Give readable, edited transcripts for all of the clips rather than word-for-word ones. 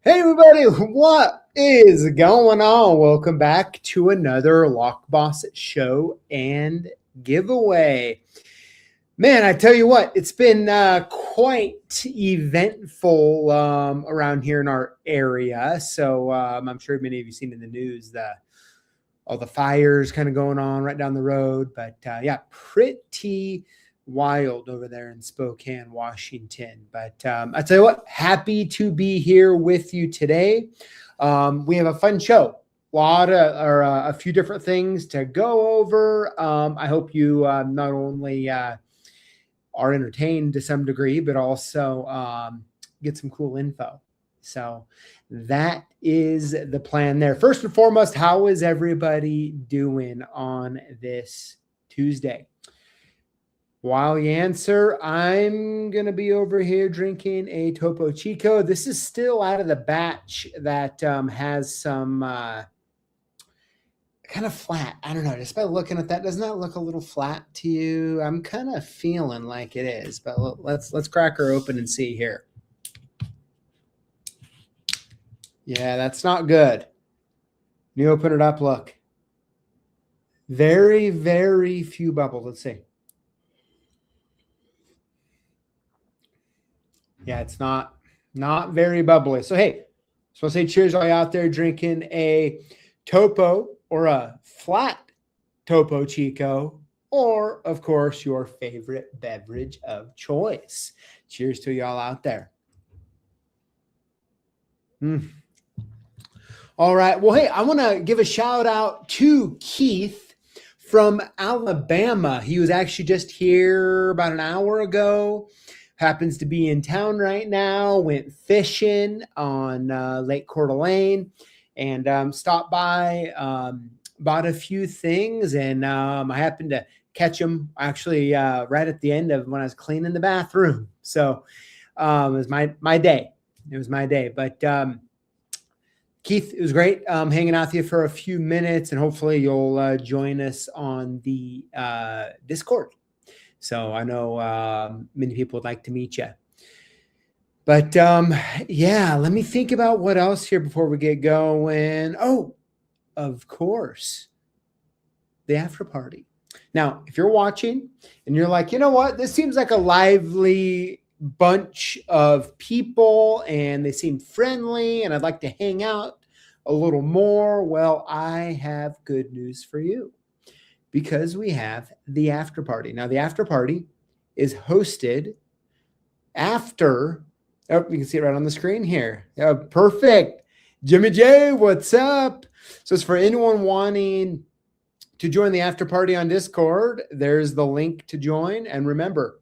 Hey everybody, what is going on? Welcome back to another Lockboss Show and giveaway. Man, I tell you what, it's been quite eventful around here in our area. So I'm sure many of you seen in the news all the fires kind of going on right down the road. But yeah, pretty wild over there in Spokane, Washington. But I tell you what, happy to be here with you today. We have a fun show. A few different things to go over. I hope you not only are entertained to some degree, but also get some cool info. So that is the plan there. First and foremost, how is everybody doing on this Tuesday? While you answer, I'm going to be over here drinking a Topo Chico. This is still out of the batch that has some kind of flat. I don't know. Just by looking at that, doesn't that look a little flat to you? I'm kind of feeling like it is, but let's crack her open and see here. Yeah, that's not good. You open it up, look. Very, very few bubbles. Let's see. Yeah, it's not very bubbly. So, hey, so I'll say cheers all you out there drinking a Topo or a flat Topo Chico, or, of course, your favorite beverage of choice. Cheers to y'all out there. All right. Well, hey, I want to give a shout out to Keith from Alabama. He was actually just here about an hour ago. Happens to be in town right now, went fishing on Lake Coeur d'Alene and stopped by, bought a few things, and I happened to catch him actually right at the end of when I was cleaning the bathroom. So it was my day. It was my day. But Keith, it was great hanging out with you for a few minutes, and hopefully you'll join us on the Discord. So I know many people would like to meet you. But yeah, let me think about what else here before we get going. Oh, of course, the after party. Now, if you're watching and you're like, you know what, this seems like a lively bunch of people and they seem friendly and I'd like to hang out a little more. Well, I have good news for you. Because we have the after party. Now, the after party is hosted after, oh, you can see it right on the screen here. Perfect. Jimmy J, what's up? So it's for anyone wanting to join the after party on Discord. There's the link to join. And remember,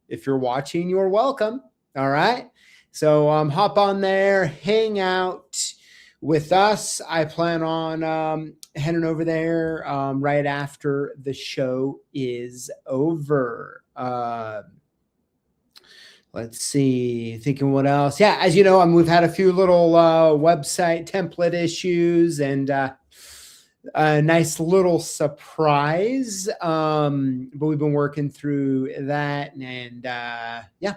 if you're watching, you're welcome. All right. So hop on there, hang out with us. I plan on heading over there right after the show is over. Let's see, thinking what else. Yeah, as you know, we've had a few little website template issues and a nice little surprise. But we've been working through that, and yeah.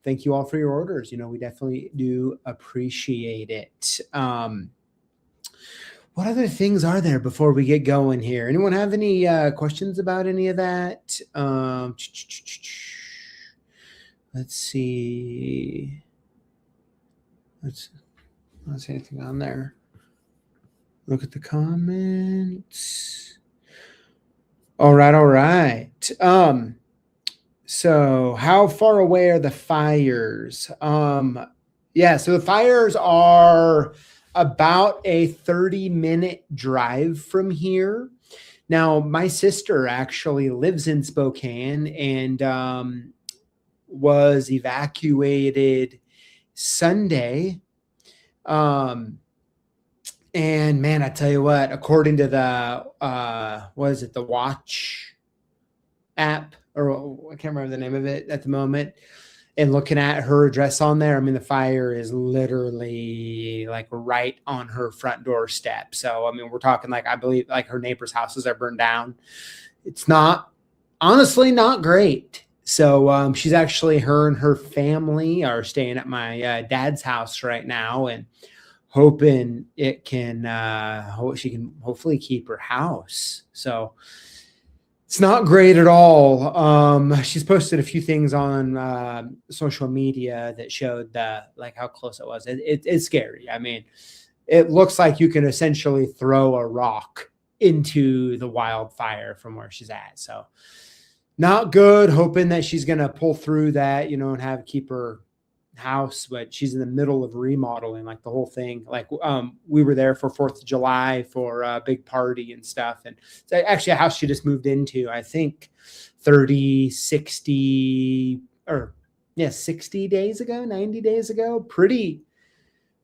Thank you all for your orders. You know, we definitely do appreciate it. What other things are there before we get going here? Anyone have any questions about any of that? Let's see. Let's see anything on there. Look at the comments. All right. So how far away are the fires? Yeah, so the fires are about a 30-minute drive from here. Now, my sister actually lives in Spokane and was evacuated Sunday. And man, I tell you what, according to the, the Watch app, or I can't remember the name of it at the moment, and looking at her address on there, I mean, the fire is literally like right on her front doorstep. So, I mean, we're talking like, I believe like her neighbor's houses are burned down. It's honestly not great. So she's actually, her and her family are staying at my dad's house right now, and hoping it can, she can hopefully keep her house. So it's not great at all. She's posted a few things on social media that showed like how close it was. It's scary. I mean, it looks like you can essentially throw a rock into the wildfire from where she's at. So not good. Hoping that she's going to pull through that, and keep her house, but she's in the middle of remodeling like the whole thing. Like we were there for 4th of July for a big party and stuff, and it's actually a house she just moved into, I think 60 days ago, 90 days ago. Pretty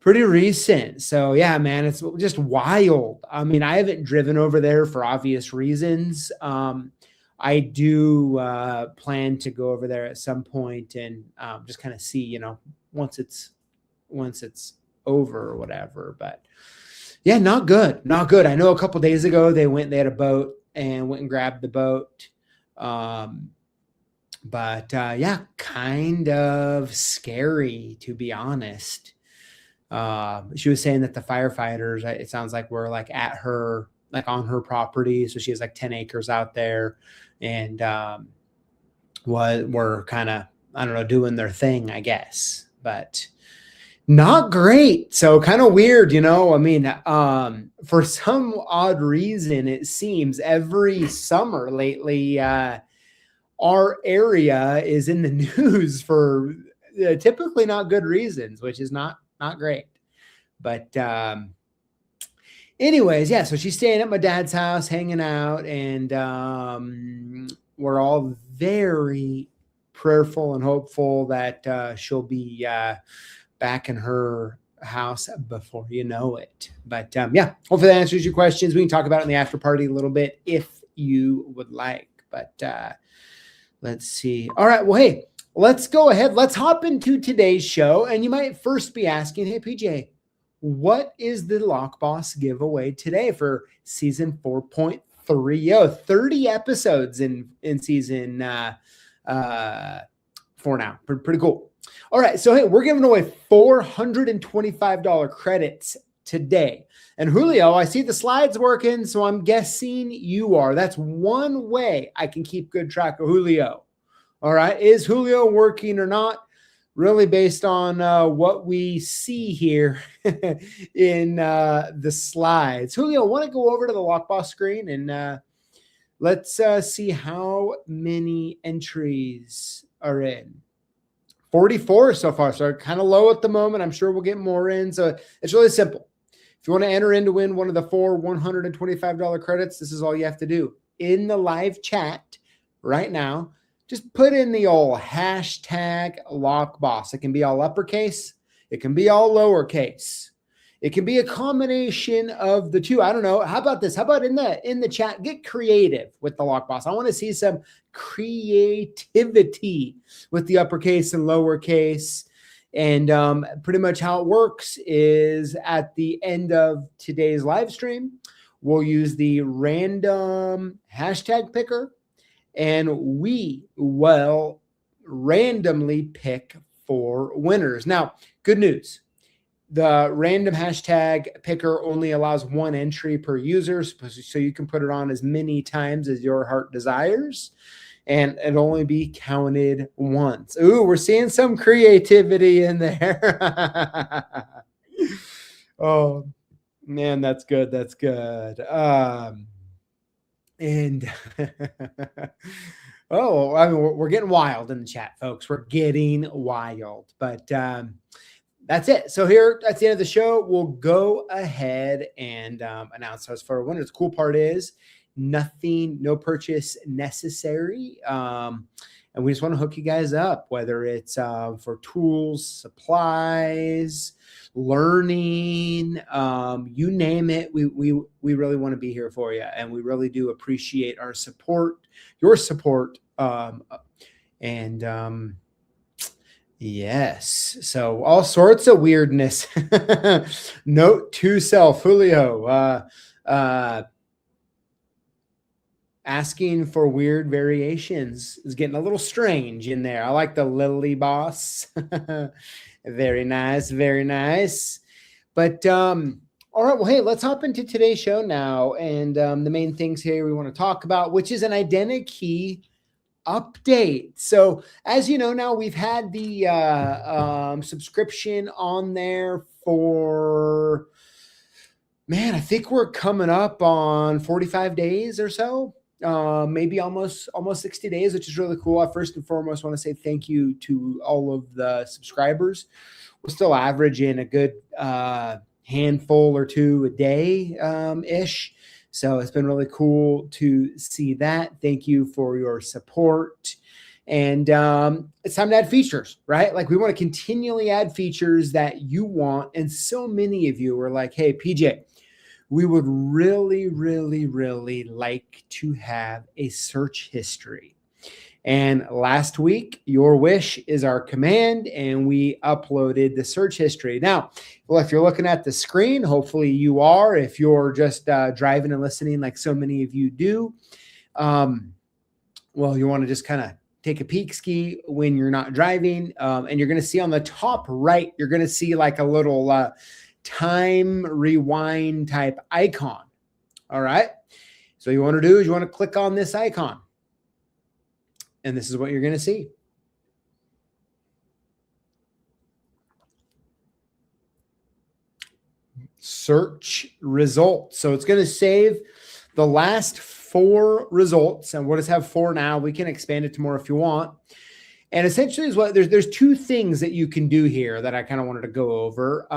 recent. So yeah, man, it's just wild. I mean, I haven't driven over there for obvious reasons. I do plan to go over there at some point and just kind of see, once it's over or whatever. But yeah, not good. I know a couple of days ago they had a boat and went and grabbed the boat. But yeah, kind of scary, to be honest. She was saying that the firefighters, it sounds like, were like at her, like on her property. So she has like 10 acres out there, and were kind of, I don't know, doing their thing, I guess, but not great. So kind of weird, I mean, for some odd reason, it seems every summer lately, our area is in the news for typically not good reasons, which is not great. But anyways, yeah, so she's staying at my dad's house, hanging out, and we're all very prayerful and hopeful that she'll be back in her house before you know it. But yeah, hopefully that answers your questions. We can talk about it in the after party a little bit if you would like. But let's see. All right, well, hey, let's go ahead. Let's hop into today's show. And you might first be asking, hey, PJ, what is the Lockboss giveaway today for season 4.30? 30 episodes in season 4 now. Pretty cool. All right. So, hey, we're giving away $425 credits today. And Julio, I see the slides working, so I'm guessing you are. That's one way I can keep good track of Julio. All right. Is Julio working or not? Really based on what we see here in the slides. Julio, want to go over to the Lockboss screen and let's see how many entries are in. 44 so far, so kind of low at the moment. I'm sure we'll get more in. So it's really simple. If you want to enter in to win one of the 4 $125 credits, this is all you have to do. In the live chat right now, just put in the old hashtag Lockboss. It can be all uppercase. It can be all lowercase. It can be a combination of the two. I don't know. How about this? How about in the chat, get creative with the Lockboss. I want to see some creativity with the uppercase and lowercase. And pretty much how it works is at the end of today's live stream, we'll use the random hashtag picker, and we will randomly pick 4 winners. Now, good news. The random hashtag picker only allows 1 entry per user, so you can put it on as many times as your heart desires, and it'll only be counted once. Ooh, we're seeing some creativity in there. Oh, man, that's good. That's good. And oh, I mean, we're getting wild in the chat, folks. We're getting wild, but that's it. So here at the end of the show, we'll go ahead and announce us for winners. The cool part is no purchase necessary. And we just want to hook you guys up, whether it's for tools, supplies, learning, you name it. We really want to be here for you, and we really do appreciate your support. Yes, so all sorts of weirdness. Note to self, Julio. asking for weird variations is getting a little strange in there. I like the Lily Boss. Very nice, very nice. But all right, well, hey, let's hop into today's show now. And the main things here we want to talk about, which is an IdentiKey update. So as you know, now we've had the subscription on there for, man, I think we're coming up on 45 days or so. Maybe almost 60 days, which is really cool. I first and foremost want to say thank you to all of the subscribers. We're still averaging a good handful or two a day ish. So it's been really cool to see that. Thank you for your support. And it's time to add features, right? Like we want to continually add features that you want. And so many of you are like, hey, PJ, we would really, really, really like to have a search history. And last week, your wish is our command, and we uploaded the search history. Now, well, if you're looking at the screen, hopefully you are. If you're just driving and listening like so many of you do, well, you want to just kind of take a peek ski when you're not driving. And you're going to see on the top right, you're going to see like a little time rewind type icon. All right. So you want to do is you want to click on this icon. And this is what you're going to see. Search results. So it's going to save the last 4 results. And we'll just have 4 now. We can expand it to more if you want. And essentially is what there's 2 things that you can do here that I kind of wanted to go over.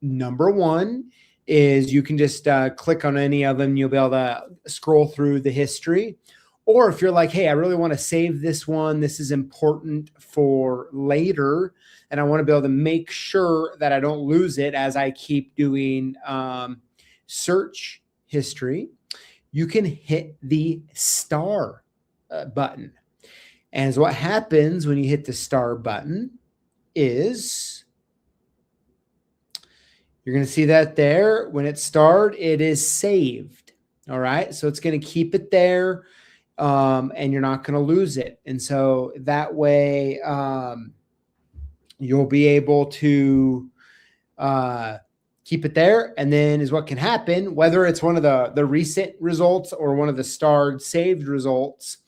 Number 1 is you can just click on any of them. You'll be able to scroll through the history. Or if you're like, hey, I really want to save this one. This is important for later. And I want to be able to make sure that I don't lose it as I keep doing search history. You can hit the star button. And what happens when you hit the star button is you're going to see that there. When it's starred, it is saved. All right. So it's going to keep it there. And you're not going to lose it. And so that way you'll be able to keep it there. And then is what can happen, whether it's one of the recent results or one of the starred saved results,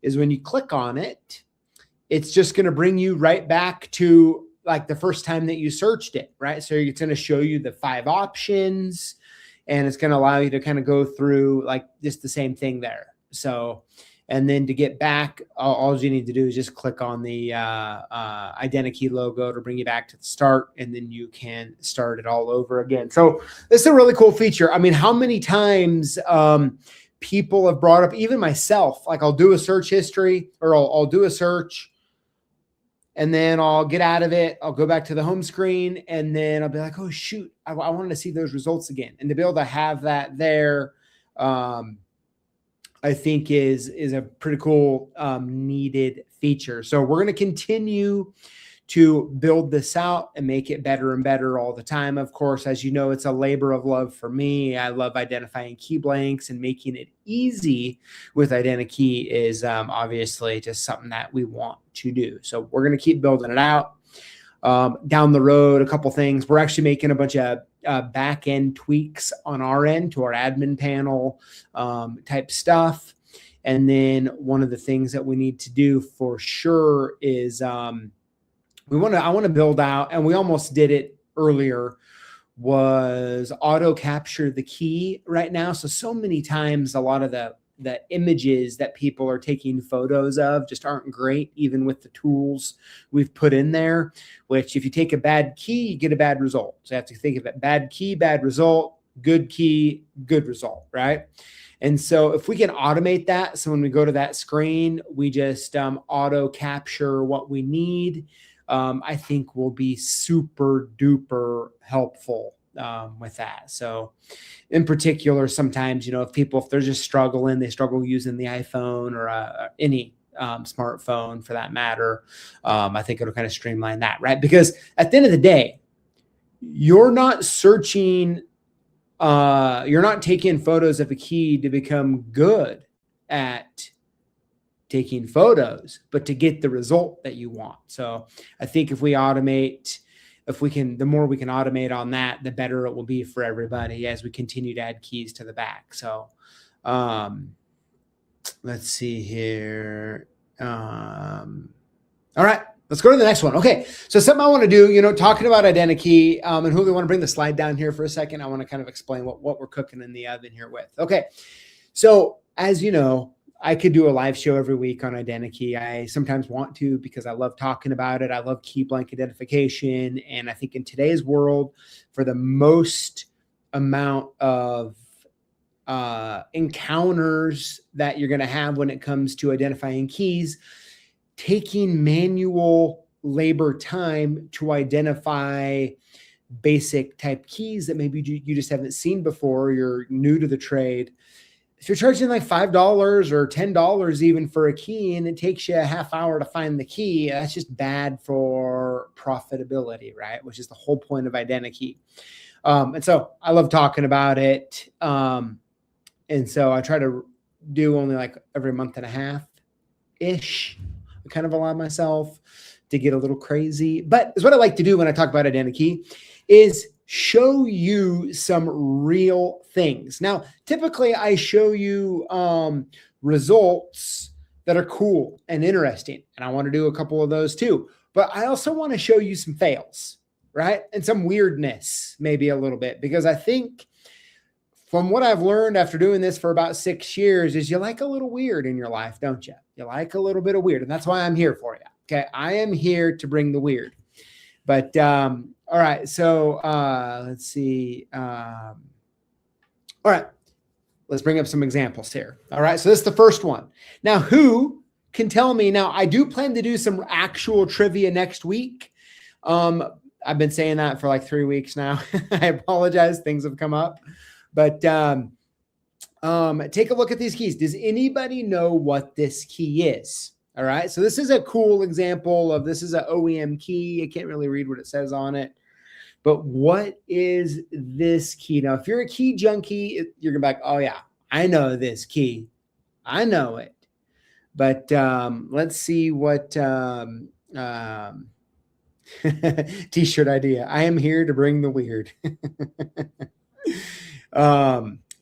is when you click on it, it's just going to bring you right back to like the first time that you searched it, right? So it's going to show you the 5 options, and it's going to allow you to kind of go through like just the same thing there. So, and then to get back, all you need to do is just click on the IdentiKey logo to bring you back to the start, and then you can start it all over again. So this is a really cool feature. I mean, how many times people have brought up, even myself, like I'll do a search history, or I'll do a search, and then I'll get out of it. I'll go back to the home screen, and then I'll be like, oh, shoot, I wanted to see those results again. And to be able to have that there, I think is a pretty cool needed feature. So we're going to continue to build this out and make it better and better all the time. Of course, as you know, it's a labor of love for me. I love identifying key blanks, and making it easy with IdentiKey is obviously just something that we want to do. So we're going to keep building it out. Down the road, a couple things. We're actually making a bunch of back end tweaks on our end to our admin panel type stuff. And then one of the things that we need to do for sure is I want to build out, and we almost did it earlier, was auto capture the key right now. So many times a lot of the images that people are taking photos of just aren't great, even with the tools we've put in there, which if you take a bad key, you get a bad result. So you have to think of it: bad key, bad result, good key, good result, right? And so if we can automate that, so when we go to that screen, we just auto capture what we need, I think will be super duper helpful with that. So in particular, sometimes, if they're just struggling, they struggle using the iPhone or any smartphone for that matter, I think it'll kind of streamline that, right? Because at the end of the day, you're not searching You're not taking photos of a key to become good at taking photos, but to get the result that you want. So I think if we automate, the more we can automate on that, the better it will be for everybody as we continue to add keys to the back. So let's see here. All right, let's go to the next one. Okay, so something I want to do, talking about IdentiKey, and Julio, want to bring the slide down here for a second. I want to kind of explain what we're cooking in the oven here with. Okay, so as you know, I could do a live show every week on IdentiKey. I sometimes want to because I love talking about it. I love key blank identification. And I think in today's world, for the most amount of encounters that you're going to have when it comes to identifying keys, taking manual labor time to identify basic type keys that maybe you just haven't seen before, you're new to the trade. If you're charging like $5 or $10 even for a key, and it takes you a half hour to find the key, that's just bad for profitability, right? Which is the whole point of IdentiKey. And so I love talking about it. And so I try to do only like every month and a half-ish. I kind of allow myself to get a little crazy. But it's what I like to do when I talk about IdentiKey is show you some real things. Now, typically I show you results that are cool and interesting, and I want to do a couple of those too. But I also want to show you some fails, right? And some weirdness, maybe a little bit, because I think from what I've learned after doing this for about 6 years is you like a little weird in your life, don't you? You like a little bit of weird, and that's why I'm here for you. Okay, I am here to bring the weird. But all right, so let's see. All right, let's bring up some examples here. All right, so this is the first one. Now, who can tell me? Now, I do plan to do some actual trivia next week. I've been saying that for like 3 weeks now. I apologize, things have come up. But take a look at these keys. Does anybody know what this key is? All right, so this is a cool example of, this is an OEM key. I can't really read what it says on it. But what is this key? Now, if you're a key junkie, you're going to be like, oh, yeah, I know this key. I know it. But let's see what T-shirt idea. I am here to bring the weird.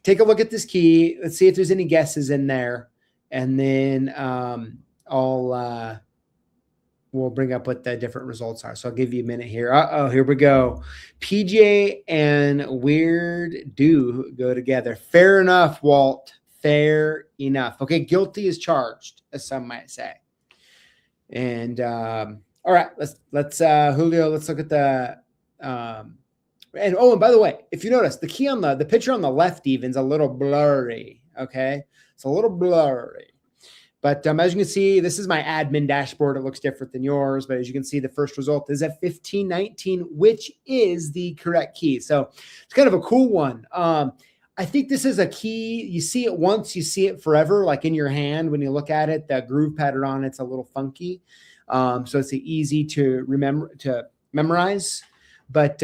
Take a look at this key. Let's see if there's any guesses in there. And then we'll bring up what the different results are. So I'll give you a minute here. Here we go. PJ and weird do go together. Fair enough, Walt. Fair enough. Okay, guilty is charged, as some might say. And all right, let's Julio, let's look at the and by the way, if you notice, the key on the picture on the left even's a little blurry. Okay, it's a little blurry. But as you can see, this is my admin dashboard. It looks different than yours. But as you can see, the first result is at 1519, which is the correct key. So it's kind of a cool one. I think this is a key. You see it once, you see it forever, like in your hand. When you look at it, the groove pattern on it's a little funky. So it's easy to memorize. But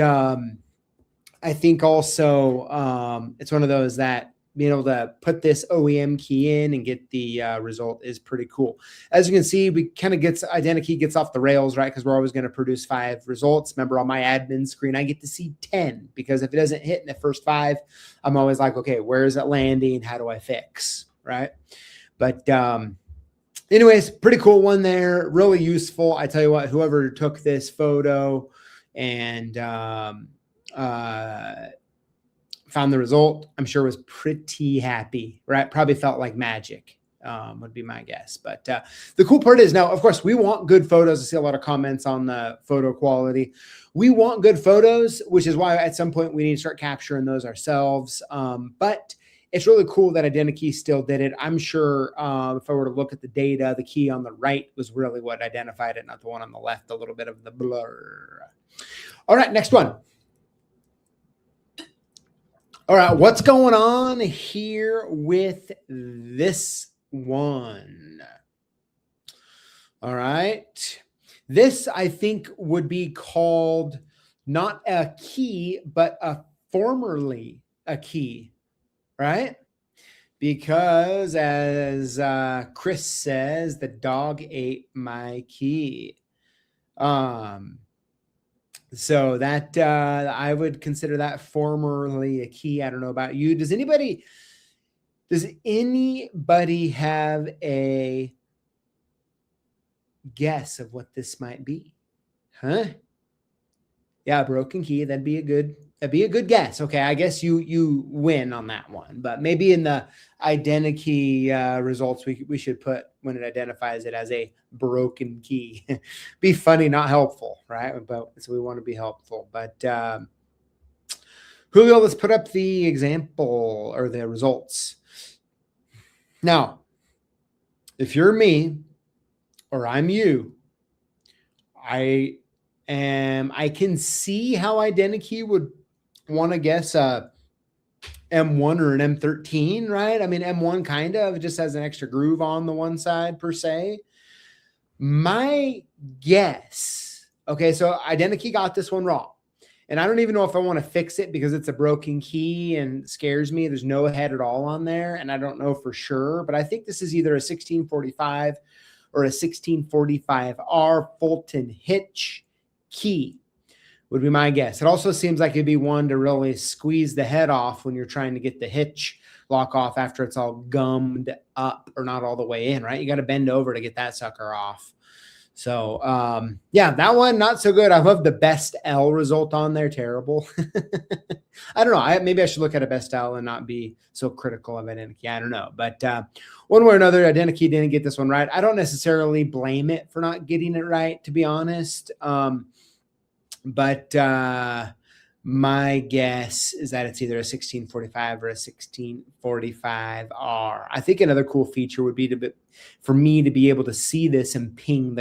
I think also it's one of those that being able to put this OEM key in and get the result is pretty cool. As you can see, we kind of IdentiKey gets off the rails, right? Because we're always going to produce 5 results. Remember, on my admin screen, I get to see 10 because if it doesn't hit in the first 5, I'm always like, okay, where is it landing? How do I fix, right? But anyways, pretty cool one there. Really useful. I tell you what, whoever took this photo and found the result, I'm sure was pretty happy, right? Probably felt like magic, would be my guess. But the cool part is now, of course, we want good photos. I see a lot of comments on the photo quality. We want good photos, which is why at some point we need to start capturing those ourselves. But it's really cool that IdentiKey still did it. I'm sure if I were to look at the data, the key on the right was really what identified it, not the one on the left, a little bit of the blur. All right, next one. All right, what's going on here with this one? All right. This, I think, would be called not a key, but a formerly a key, right? Because as Chris says, the dog ate my key. So that I would consider that formerly a key. I don't know about you. Does anybody have a guess of what this might be? Huh? Yeah, broken key. That'd be a good guess. Okay, I guess you win on that one. But maybe in the IdentiKey results, we should put when it identifies it as a broken key. Be funny, not helpful, right? But so we want to be helpful. But Julio, let's put up the example or the results. Now, if you're me or I'm you, I can see how IdentiKey would want to guess a M1 or an M13, right? I mean, M1 kind of just has an extra groove on the one side per se. My guess, okay, so IdentiKey got this one wrong. And I don't even know if I want to fix it because it's a broken key and scares me. There's no head at all on there, and I don't know for sure. But I think this is either a 1645 or a 1645R Fulton hitch key would be my guess. It also seems like it'd be one to really squeeze the head off when you're trying to get the hitch lock off after it's all gummed up or not all the way in, right? You got to bend over to get that sucker off. So, yeah, that one, not so good. I love the best L result on there. Terrible. I don't know. Maybe I should look at a best L and not be so critical of IdentiKey. I don't know. But one way or another, IdentiKey didn't get this one right. I don't necessarily blame it for not getting it right, to be honest. But my guess is that it's either a 1645 or a 1645R. I think another cool feature would be for me to be able to see this and ping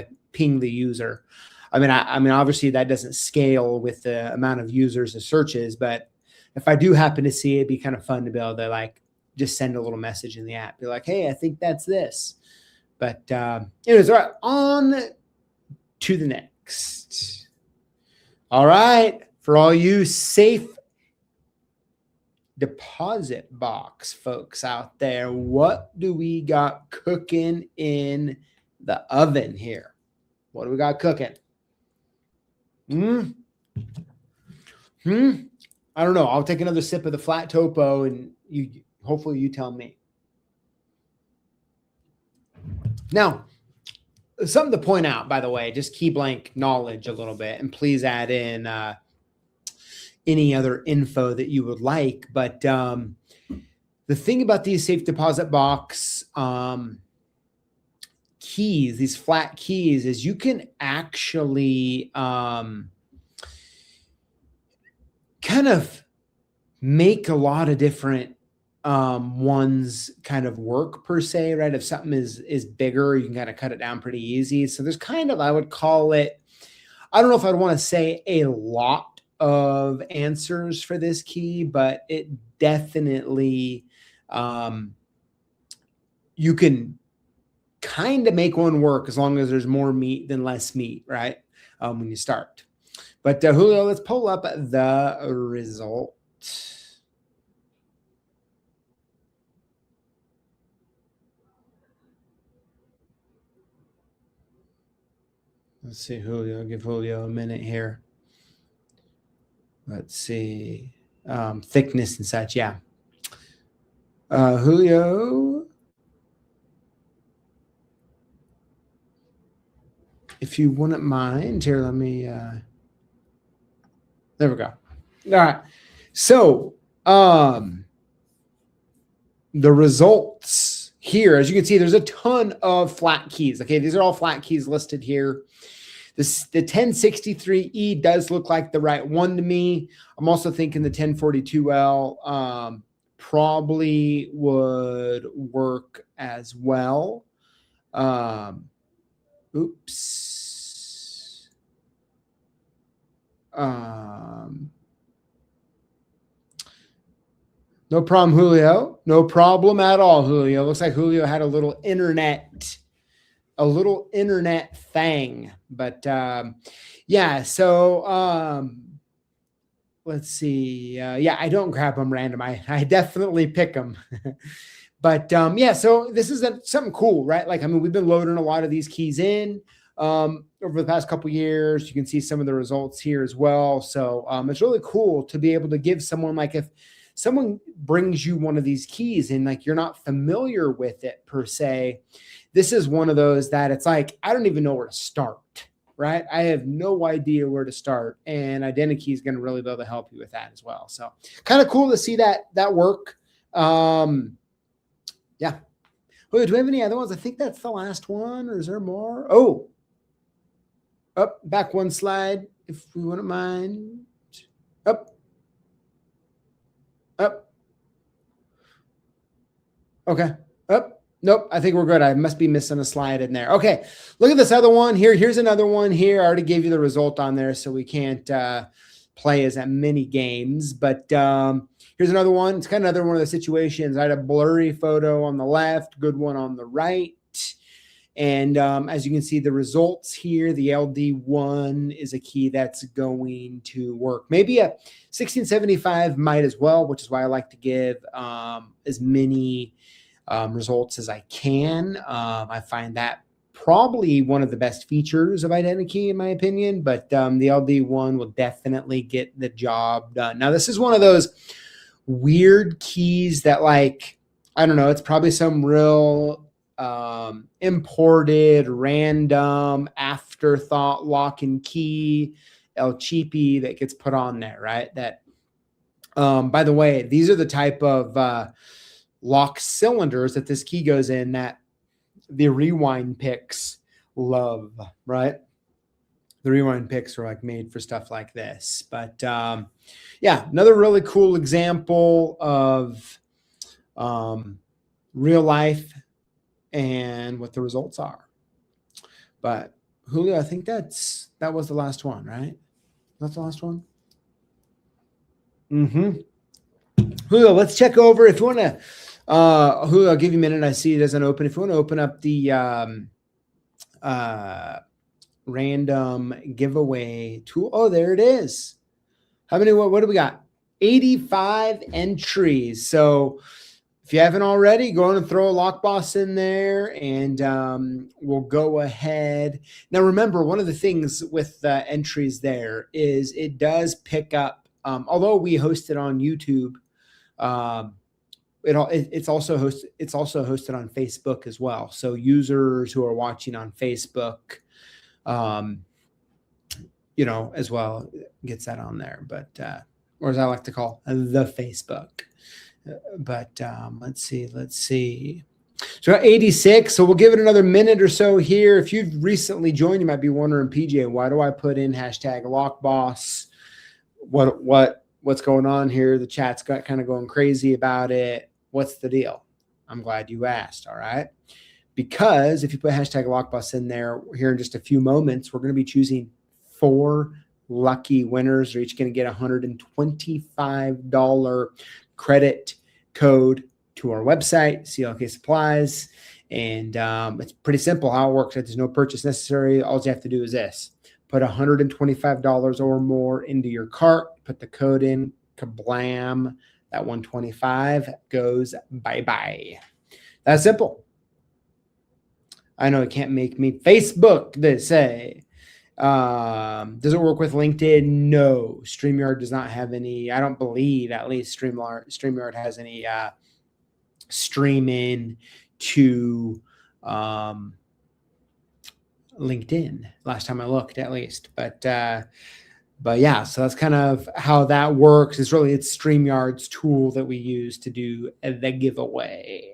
the user. I mean, obviously that doesn't scale with the amount of users and searches, but if I do happen to see it, it'd be kind of fun to be able to like just send a little message in the app, be like, hey, I think that's this. But anyways, all right, on to the next. All right, for all you safe deposit box folks out there, what do we got cooking in the oven here? What do we got cooking? I don't know. I'll take another sip of the flat topo and hopefully you tell me. Now, something to point out, by the way, just key blank knowledge a little bit, and please add in any other info that you would like. But the thing about these safe deposit box keys, these flat keys, is you can actually kind of make a lot of different ones kind of work per se, right? If something is bigger, you can kind of cut it down pretty easy. So there's kind of, I would call it, I don't know if I'd want to say a lot of answers for this key, but it definitely, you can kind of make one work as long as there's more meat than less meat, right? When you start. But Julio, let's pull up the result. Let's see, Julio. Give Julio a minute here. Let's see. Thickness and such, yeah. Julio, if you wouldn't mind, here, let me, there we go. All right. So, the results here, as you can see, there's a ton of flat keys. Okay, these are all flat keys listed here. The 1063E does look like the right one to me. I'm also thinking the 1042L probably would work as well. Oops. No problem, Julio. No problem at all, Julio. Looks like Julio had a little internet thing. But yeah, so let's see. Yeah, I don't grab them random. I definitely pick them. But yeah, so this is something cool, right? Like, I mean, we've been loading a lot of these keys in over the past couple of years. You can see some of the results here as well. So it's really cool to be able to give someone, like, if someone brings you one of these keys and like you're not familiar with it per se, this is one of those that it's like, I don't even know where to start, right? I have no idea where to start, and IdentiKey is going to really be able to help you with that as well. So kind of cool to see that work. Yeah. Oh, do we have any other ones? I think that's the last one, or is there more? Oh, up, back one slide, if we wouldn't mind. Up. Okay. Up. Nope. I think we're good. I must be missing a slide in there. Okay. Look at this other one here. Here's another one here. I already gave you the result on there, so we can't play as many games, but here's another one. It's kind of another one of the situations. I had a blurry photo on the left, good one on the right. And as you can see, the results here, the LD1 is a key that's going to work. Maybe a 1675 might as well, which is why I like to give as many results as I can. I find that probably one of the best features of IdentiKey, in my opinion, but the LD1 will definitely get the job done. Now, this is one of those weird keys that, like, I don't know, it's probably some real imported random afterthought lock and key El Cheapy that gets put on there, right? That by the way, these are the type of lock cylinders that this key goes in that the rewind picks love, right? The rewind picks are like made for stuff like this. But yeah, another really cool example of real life and what the results are. But Julio, I think that was the last one, right? That's the last one. Julio, let's check over. If you want to, Julio, I'll give you a minute. I see it doesn't open. If you want to open up the random giveaway tool. Oh, there it is. How many? What do we got? 85 entries. So if you haven't already, go on and throw a Lockboss in there, and we'll go ahead. Now, remember, one of the things with the entries there is it does pick up, although we host it on YouTube, it's also hosted on Facebook as well. So users who are watching on Facebook, as well, gets that on there. But or as I like to call the Facebook. But let's see. So 86. So we'll give it another minute or so here. If you've recently joined, you might be wondering, PJ, why do I put in hashtag Lockboss? What's going on here? The chat's got kind of going crazy about it. What's the deal? I'm glad you asked. All right. Because if you put hashtag Lockboss in there here in just a few moments, we're going to be choosing 4 lucky winners. They're each going to get $125 credit code to our website, CLK Supplies. And it's pretty simple how it works. There's no purchase necessary. All you have to do is this. Put $125 or more into your cart, put the code in, kablam, that 125 goes bye-bye. That's simple. I know it can't make me Facebook, they say. Does it work with LinkedIn? No. StreamYard does not have any. I don't believe, at least, StreamYard has any streaming to LinkedIn. Last time I looked, at least. But yeah, so that's kind of how that works. It's StreamYard's tool that we use to do the giveaway.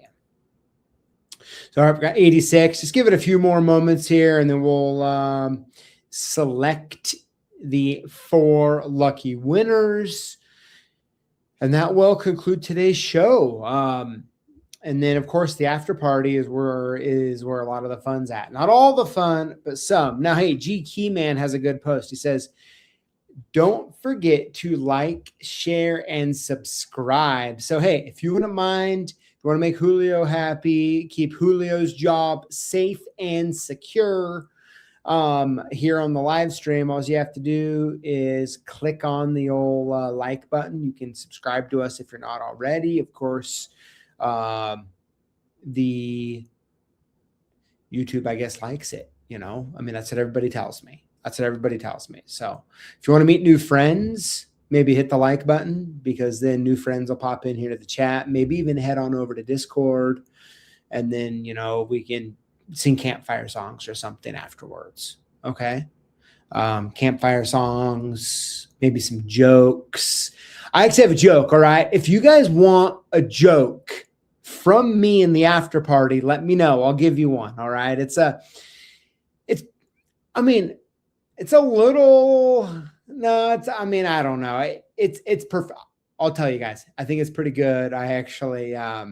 So I've got 86. Just give it a few more moments here, and then we'll select the 4 lucky winners. And that will conclude today's show. And then, of course, the after party is where a lot of the fun's at. Not all the fun, but some. Now, hey, G Keyman has a good post. He says, don't forget to like, share, and subscribe. So, hey, if you wouldn't mind, you want to make Julio happy, keep Julio's job safe and secure, here on the live stream, all you have to do is click on the old like button. You can subscribe to us if you're not already. Of course, the YouTube, I guess, likes it. You know, I mean, that's what everybody tells me. That's what everybody tells me. So if you want to meet new friends, maybe hit the like button, because then new friends will pop in here to the chat. Maybe even head on over to Discord, and then, you know, we can sing campfire songs or something afterwards. Okay. Campfire songs, maybe some jokes. I actually have a joke. All right. If you guys want a joke from me in the after party, let me know. I'll give you one. All right. It's a little, no, I don't know. It's perfect. I'll tell you guys, I think it's pretty good. I actually, I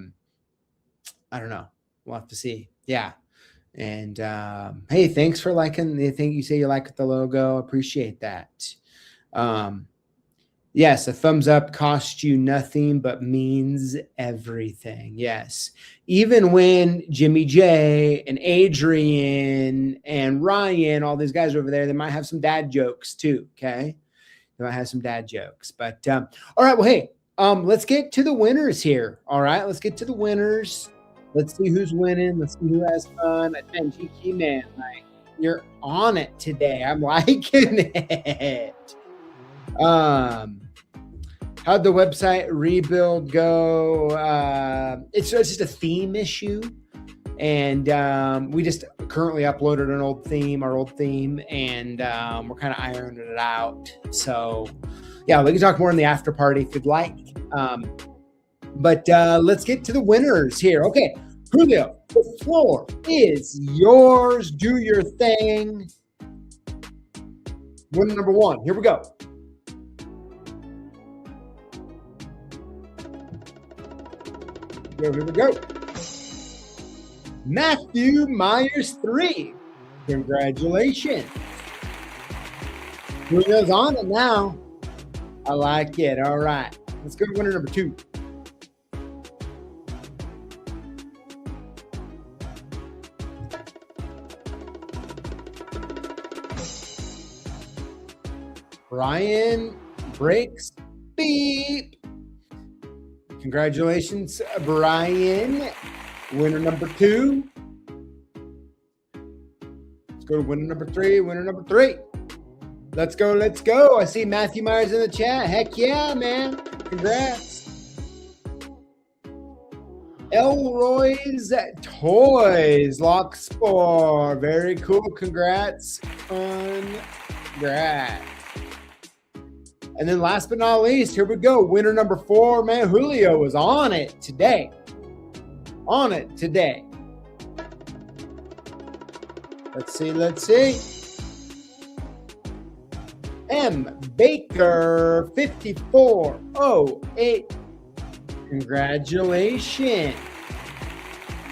don't know. We'll have to see. Yeah. And, hey, thanks for liking the thing. You say you like the logo. Appreciate that. Yes, a thumbs up costs you nothing, but means everything. Yes. Even when Jimmy J and Adrian and Ryan, all these guys over there, they might have some dad jokes too. Okay. They might have some dad jokes, but, all right. Well, hey, let's get to the winners here. All right. Let's get to the winners. Let's see who's winning. Let's see who has fun. identiKey, man, like, you're on it today. I'm liking it. How'd the website rebuild go? It's just a theme issue, and we just currently uploaded our old theme, and we're kind of ironing it out. So, yeah, we can talk more in the after party if you'd like. But let's get to the winners here. Okay, Julio, the floor is yours. Do your thing. Winner number one. Here we go. Here we go. Matthew Myers 3. Congratulations. Julio's on it now. I like it. All right. Let's go to winner number 2. Brian Breaks Beep. Congratulations, Brian. Winner number 2. Let's go to winner number 3. Winner number 3. Let's go. Let's go. I see Matthew Myers in the chat. Heck yeah, man. Congrats. Elroy's Toys. Lockspore. Very cool. Congrats. Congrats. And then last but not least, here we go. Winner number 4, man. Julio is on it today. On it today. Let's see. Let's see. M. Baker 5408. Congratulations.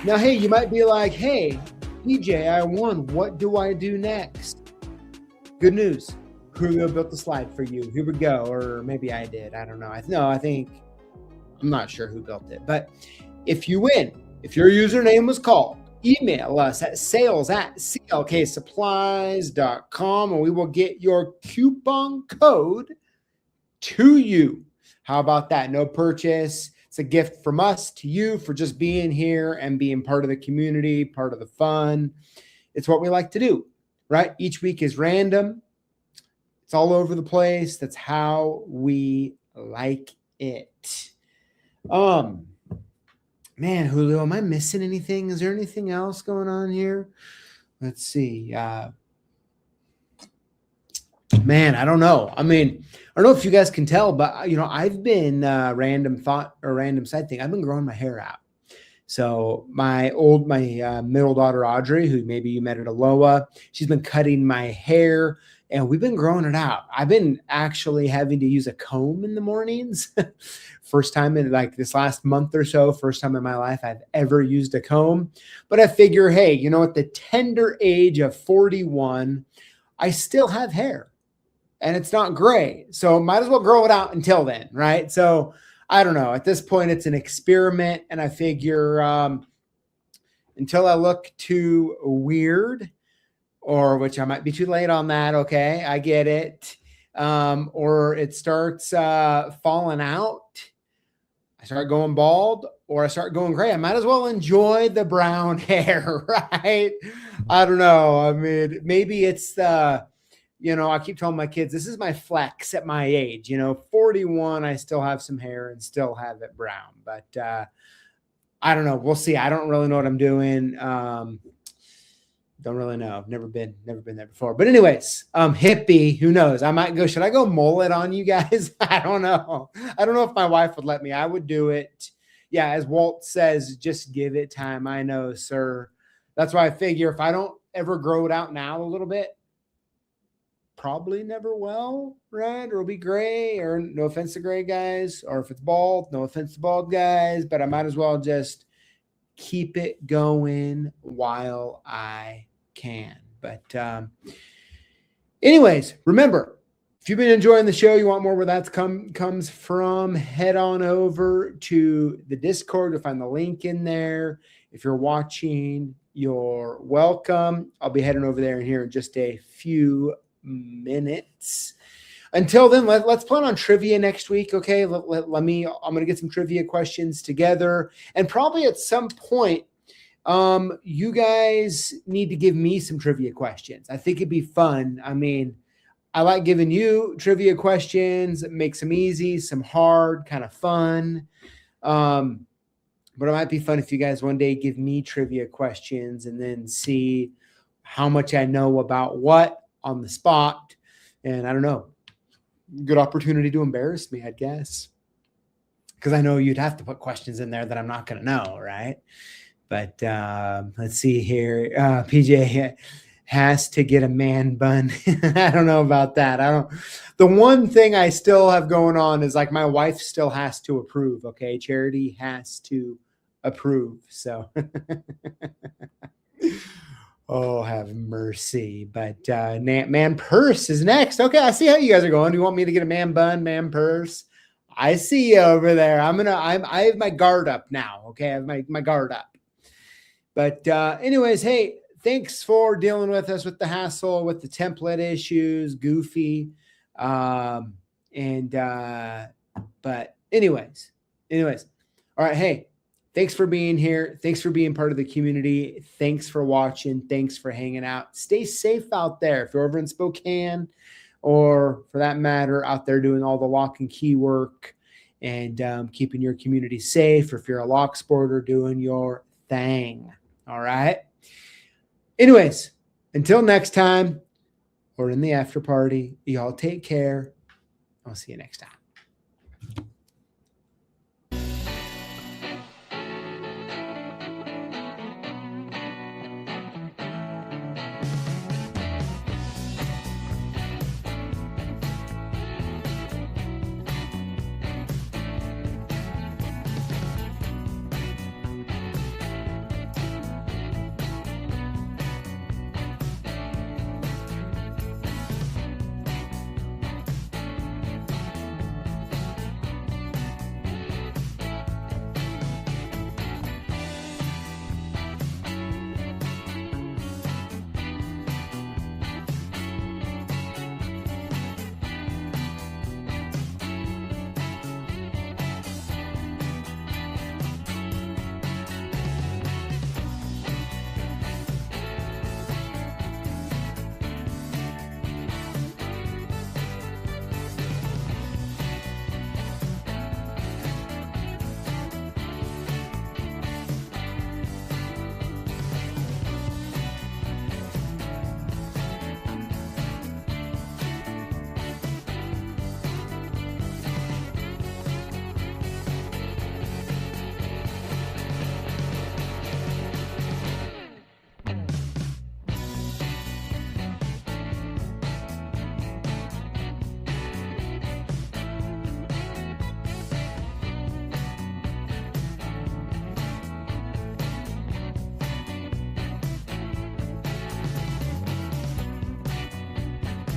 Now, hey, you might be like, hey, PJ, I won. What do I do next? Good news. Julio built the slide for you. Here we go. Or maybe I did. I don't know. I'm not sure who built it. But if you win, if your username was called, email us at sales@clksupplies.com and we will get your coupon code to you. How about that? No purchase. It's a gift from us to you for just being here and being part of the community, part of the fun. It's what we like to do, right? Each week is random. It's all over the place. That's how we like it. Man, Julio, am I missing anything? Is there anything else going on here? Let's see. Man, I don't know. I mean, I don't know if you guys can tell, but I've been random side thing. I've been growing my hair out. So my middle daughter, Audrey, who maybe you met at Aloha, she's been cutting my hair and we've been growing it out. I've been actually having to use a comb in the mornings. First time in like this last month or so, first time in my life I've ever used a comb. But I figure, hey, at the tender age of 41, I still have hair and it's not gray. So might as well grow it out until then, right? So I don't know. At this point, it's an experiment. And I figure until I look too weird or which I might be too late on that. Okay, I get it. Or it starts falling out. I start going bald, or I start going gray. I might as well enjoy the brown hair, right? I don't know. I mean, maybe it's the, I keep telling my kids, this is my flex at my age. 41, I still have some hair and still have it brown. But I don't know. We'll see. I don't really know what I'm doing. Don't really know. I've never been there before. But anyways, hippie, who knows? I might go, should I go mullet on you guys? I don't know. I don't know if my wife would let me. I would do it. Yeah, as Walt says, just give it time. I know, sir. That's why I figure if I don't ever grow it out now a little bit, probably never will, right? Or it'll be gray, or no offense to gray guys. Or if it's bald, no offense to bald guys. But I might as well just keep it going while I can. But anyways, remember, if you've been enjoying the show, you want more where that comes from, head on over to the Discord. You'll find the link in there. If you're watching, you're welcome. I'll be heading over there here in just a few minutes. Until then, let's plan on trivia next week. Okay. I'm going to get some trivia questions together, and probably at some point, you guys need to give me some trivia questions. I think it'd be fun. I mean, I like giving you trivia questions. Make some easy, some hard, kind of fun. But it might be fun if you guys one day give me trivia questions and then see how much I know about what on the spot. And I don't know, good opportunity to embarrass me, I guess. Because I know you'd have to put questions in there that I'm not going to know, right? But let's see here. PJ has to get a man bun. I don't know about that. The one thing I still have going on is like my wife still has to approve. Okay. Charity has to approve. So, oh, have mercy. But man purse is next. Okay. I see how you guys are going. Do you want me to get a man bun, man purse? I see you over there. I have my guard up now. Okay. I have my guard up. But anyways, hey, thanks for dealing with us with the hassle, with the template issues, goofy. But anyways, all right. Hey, thanks for being here. Thanks for being part of the community. Thanks for watching. Thanks for hanging out. Stay safe out there. If you're over in Spokane, or for that matter, out there doing all the lock and key work and keeping your community safe, or if you're a lock sporter doing your thing. All right. Anyways, until next time, or in the after party, y'all take care. I'll see you next time.